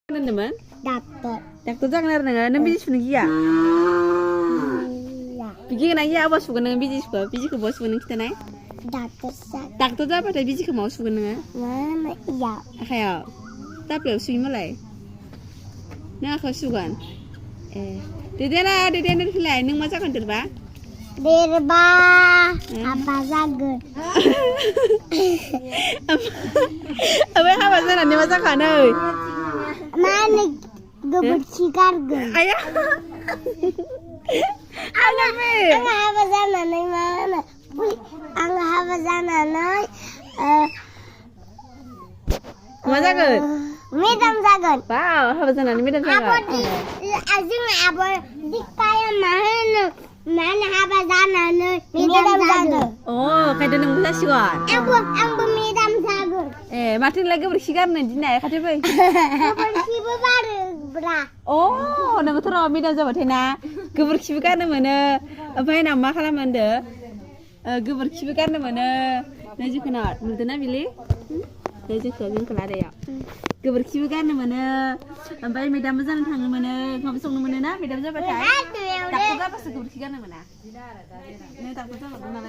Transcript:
teman? Dokter. Dokter jangan nengah, neng biji suka ya? Iya. Biji kena ya apa suka neng biji ke bos suka neng kita neng? Dokter sak. Dokter apa tadi biji ke mau suka neng? Mama iya. Kayak, tapi suy mulai. Neng aku suka. Dede na filai, neng macam kan terba? Dirba apa zagun? Apa sana neng macam kan? Mana gebut cikargun? Ayah. Ayah me. Ang apa sana nih mana? Ang apa sana nih? Macam kan? Midam zagun. Wow, apa sana nih macam Apa kan? di azing apa di kaya mana? Mana apa sana nih? Midam zagun. Oh, kayak neng bisa suka. Ang midam zagun. Martin lagi bersihkan nih, dina ya kata boy. Bersih baru bra. Oh, nang terus midam jabat hena. Kebersihan mana? Apa yang nama kalau mana? Kebersihan mana? Nasi kenal, mudahnya pilih. Nasi kaging kelar ya. Kebersihan mana? Apa yang midam jalan thang mana? Kamu song mana na? Midam jabat hai. Tak tahu apa kebersihan mana? Ini tak tahu apa mana?